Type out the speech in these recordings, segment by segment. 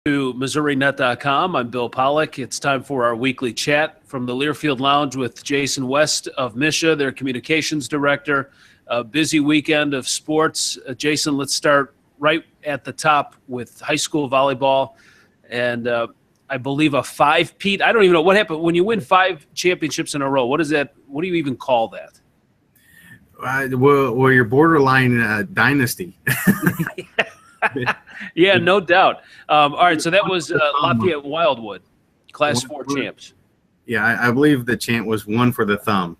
To MissouriNet.com. I'm Bill Pollack. It's time for our weekly chat from the Learfield Lounge with Jason West of MSHSAA, their communications director. A busy weekend of sports. Jason, let's start right at the top with high school volleyball. And I believe a five-peat. I don't even know what happened when you win 5 championships in a row. What is that? What do you even call that? Well, you're borderline dynasty. Yeah, no doubt. All right, so that was Lafayette Wildwood, Class 4 champs. Yeah, I believe the chant was one for the thumb.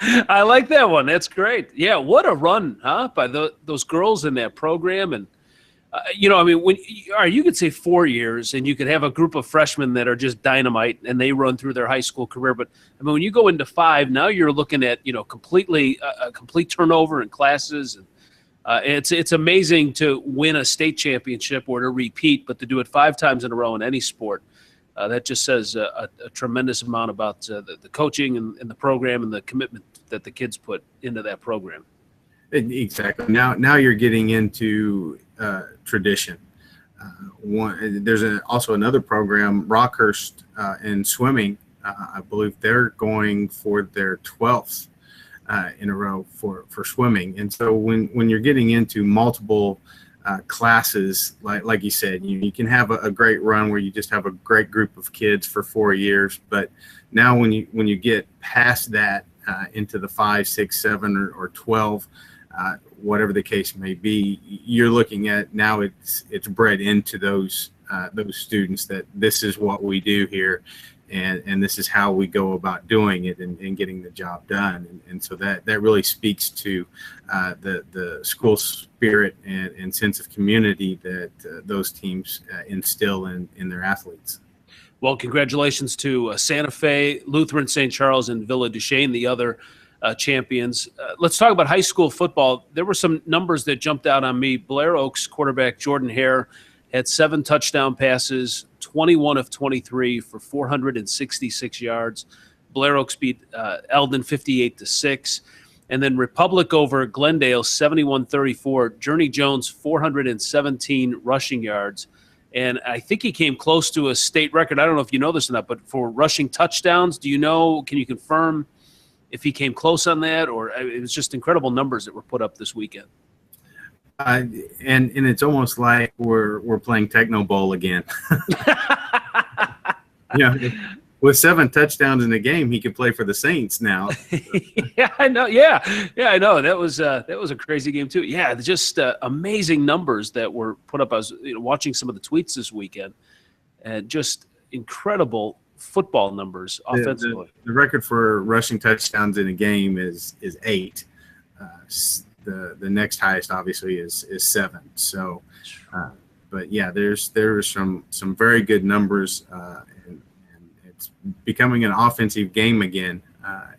I like that one. That's great. Yeah, what a run, huh, by those girls in that program. And, when you could say 4 years and you could have a group of freshmen that are just dynamite and they run through their high school career. But, when you go into 5, now you're looking at, completely a complete turnover in classes. And it's amazing to win a state championship or to repeat, but to do it 5 times in a row in any sport, that just says a tremendous amount about the coaching and the program and the commitment that the kids put into that program. Exactly. Now you're getting into tradition. There's also another program, Rockhurst, in swimming. I believe they're going for their 12th. In a row for swimming. And so when you're getting into multiple classes, like you said, you can have a great run where you just have a great group of kids for 4 years. But now when you get past that into the 5, 6, 7, or 12, whatever the case may be, you're looking at now it's bred into those students that this is what we do here. And this is how we go about doing it and getting the job done. And so that really speaks to the school spirit and sense of community that those teams instill in their athletes. Well, congratulations to Santa Fe, Lutheran St. Charles, and Villa Duchesne, the other champions. Let's talk about high school football. There were some numbers that jumped out on me. Blair Oaks quarterback Jordan Hare had 7 touchdown passes, 21 of 23 for 466 yards. Blair Oaks beat Eldon 58-6. And then Republic over Glendale 71-34. Journey Jones 417 rushing yards. And I think he came close to a state record. I don't know if you know this or not, but for rushing touchdowns, can you confirm if he came close on that? Or it was just incredible numbers that were put up this weekend. And it's almost like we're playing Techno Bowl again. With 7 touchdowns in the game, he could play for the Saints now. Yeah, I know. Yeah, I know. That was a crazy game too. Yeah, just amazing numbers that were put up. I was watching some of the tweets this weekend, and just incredible football numbers offensively. The record for rushing touchdowns in a game is 8. The next highest obviously is 7. So, but yeah, there's some very good numbers, and it's becoming an offensive game again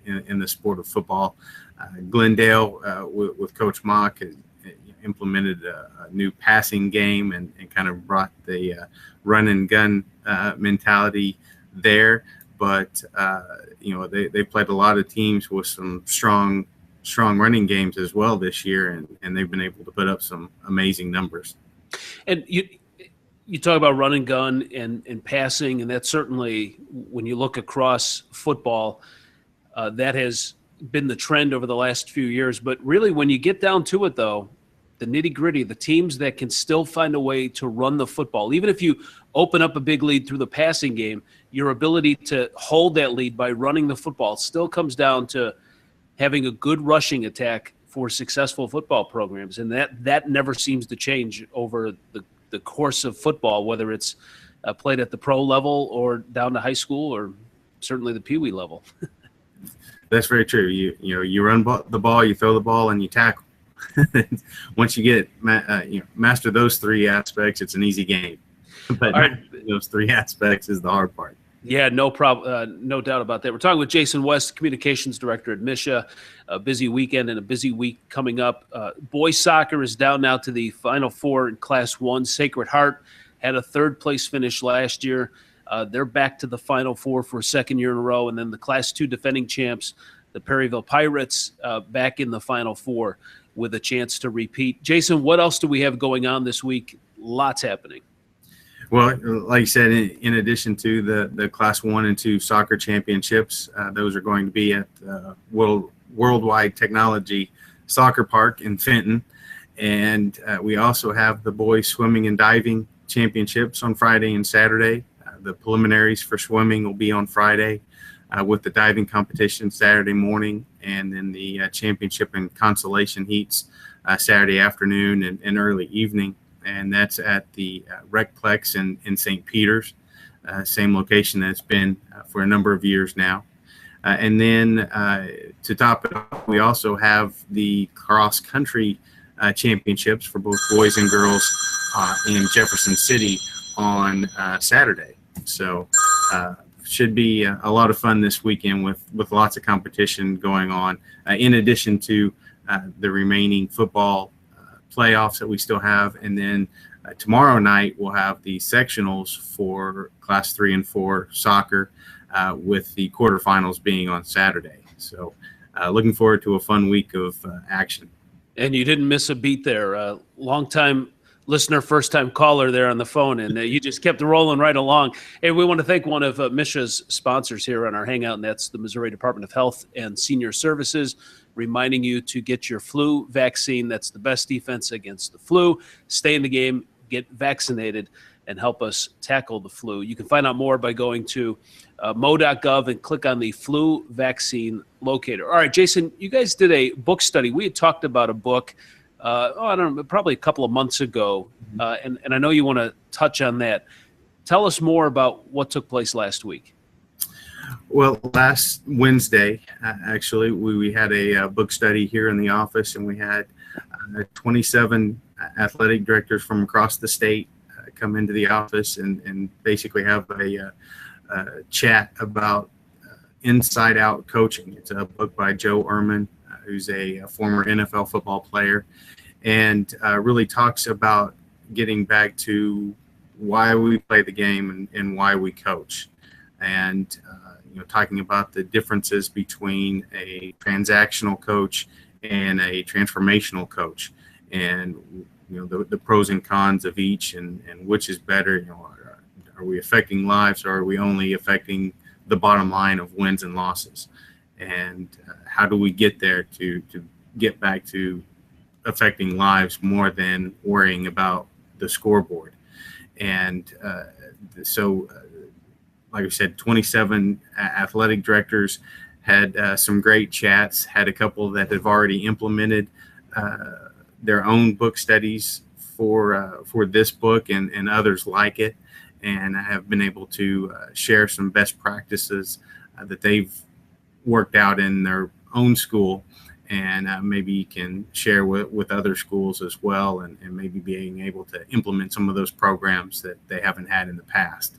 in the sport of football. Glendale with Coach Mock has implemented a new passing game and kind of brought the run and gun mentality there. But they played a lot of teams with some strong running games as well this year, and they've been able to put up some amazing numbers. And you talk about run and gun and passing, and that's certainly, when you look across football, that has been the trend over the last few years. But really, when you get down to it, though, the nitty-gritty, the teams that can still find a way to run the football, even if you open up a big lead through the passing game, your ability to hold that lead by running the football still comes down to having a good rushing attack for successful football programs. And that never seems to change over the course of football, whether it's played at the pro level or down to high school or certainly the Pee Wee level. That's very true. You run the ball, you throw the ball, and you tackle. Once you get master those 3 aspects, it's an easy game. But those 3 aspects is the hard part. Yeah, no problem. No doubt about that. We're talking with Jason West, communications director at MSHSAA. A busy weekend and a busy week coming up. Boys soccer is down now to the Final Four in Class 1. Sacred Heart had a 3rd-place finish last year. They're back to the Final Four for a 2nd year in a row. And then the Class 2 defending champs, the Perryville Pirates, back in the Final Four with a chance to repeat. Jason, what else do we have going on this week? lots happening. Well, like you said, in addition to the Class 1 and 2 soccer championships, those are going to be at Worldwide Technology Soccer Park in Fenton. And we also have the boys swimming and diving championships on Friday and Saturday. The preliminaries for swimming will be on Friday, with the diving competition Saturday morning, and then the championship and consolation heats Saturday afternoon and early evening. And that's at the Recplex in St. Peter's, same location that it's been for a number of years now. And then to top it off, we also have the cross-country championships for both boys and girls in Jefferson City on Saturday. So should be a lot of fun this weekend with lots of competition going on, in addition to the remaining football playoffs that we still have. And then tomorrow night we'll have the sectionals for Class 3 and 4 soccer, with the quarterfinals being on Saturday. So looking forward to a fun week of action. And you didn't miss a beat there. Long-time listener, first-time caller there on the phone, and you just kept rolling right along. Hey, we want to thank one of MSHSAA's sponsors here on our Hangout, and that's the Missouri Department of Health and Senior Services, reminding you to get your flu vaccine. That's the best defense against the flu. Stay in the game, get vaccinated, and help us tackle the flu. You can find out more by going to mo.gov and click on the flu vaccine locator. All right, Jason, you guys did a book study. We had talked about a book, I don't know, probably a couple of months ago, and I know you want to touch on that. Tell us more about what took place last week. Well, last Wednesday, actually, we had a book study here in the office, and we had 27 athletic directors from across the state come into the office and basically have a chat about Inside Out Coaching. It's a book by Joe Ehrman, who's a former NFL football player, and really talks about getting back to why we play the game and why we coach. And talking about the differences between a transactional coach and a transformational coach, and the pros and cons of each, and which is better. Are we affecting lives, or are we only affecting the bottom line of wins and losses? And how do we get there to get back to affecting lives more than worrying about the scoreboard? And so like I said, 27 athletic directors had some great chats, had a couple that have already implemented their own book studies for this book and others like it, and have been able to share some best practices that they've worked out in their own school, and maybe can share with other schools as well, and maybe being able to implement some of those programs that they haven't had in the past.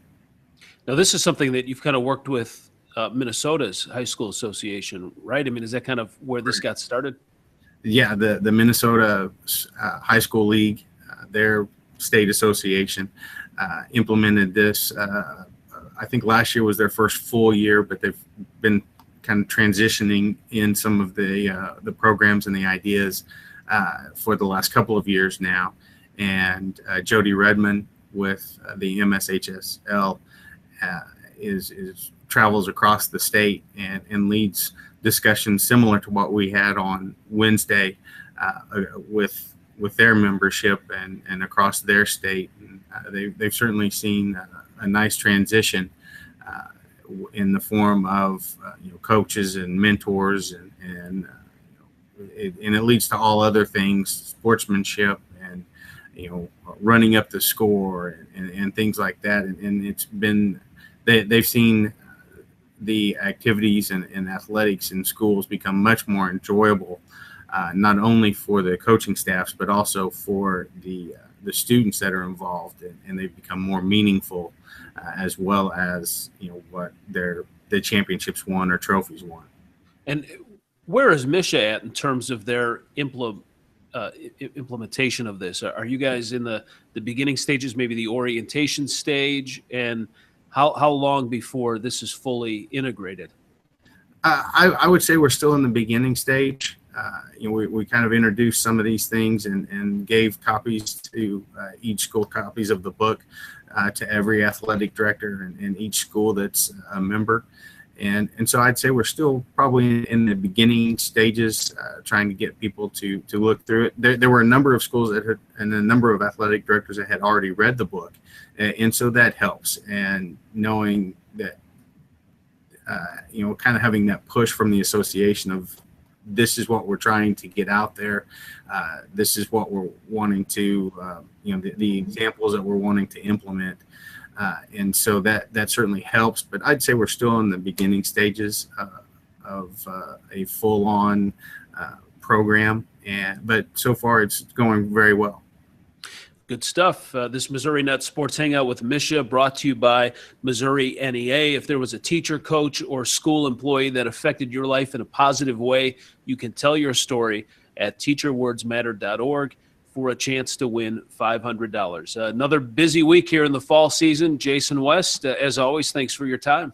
Now, this is something that you've kind of worked with Minnesota's High School Association, right? I mean, is that kind of where this got started? Yeah, the Minnesota High School League, their state association, implemented this. I think last year was their first full year, but they've been kind of transitioning in some of the programs and the ideas for the last couple of years now. And Jody Redmond with the MSHSAA travels across the state and leads discussions similar to what we had on Wednesday with their membership and across their state. And they've certainly seen a nice transition in the form of coaches and mentors, and it leads to all other things, sportsmanship and running up the score and things like that. And it's been they've seen the activities and athletics in schools become much more enjoyable, not only for the coaching staffs but also for the students that are involved, and they've become more meaningful, as well as what the championships won or trophies won. And where is MSHSAA at in terms of their implementation of this? Are you guys in the beginning stages, maybe the orientation stage, and how long before this is fully integrated? I would say we're still in the beginning stage. we kind of introduced some of these things and gave copies to each school, copies of the book to every athletic director in each school that's a member. And so I'd say we're still probably in the beginning stages, trying to get people to look through it. There were a number of schools and a number of athletic directors that had already read the book. And so that helps. And knowing that, kind of having that push from the association of, this is what we're trying to get out there. This is what we're wanting to, the examples that we're wanting to implement. And so that certainly helps. But I'd say we're still in the beginning stages of a full-on program. But so far it's going very well. Good stuff. This Missouri Net Sports Hangout with MSHSAA brought to you by Missouri NEA. If there was a teacher, coach, or school employee that affected your life in a positive way, you can tell your story at teacherwordsmatter.org for a chance to win $500. Another busy week here in the fall season. Jason West, as always, thanks for your time.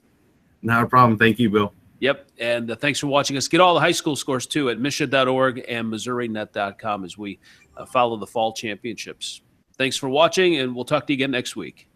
Not a problem. Thank you, Bill. Yep, and thanks for watching us. Get all the high school scores, too, at MSHSAA.org and MissouriNet.com as we follow the fall championships. Thanks for watching, and we'll talk to you again next week.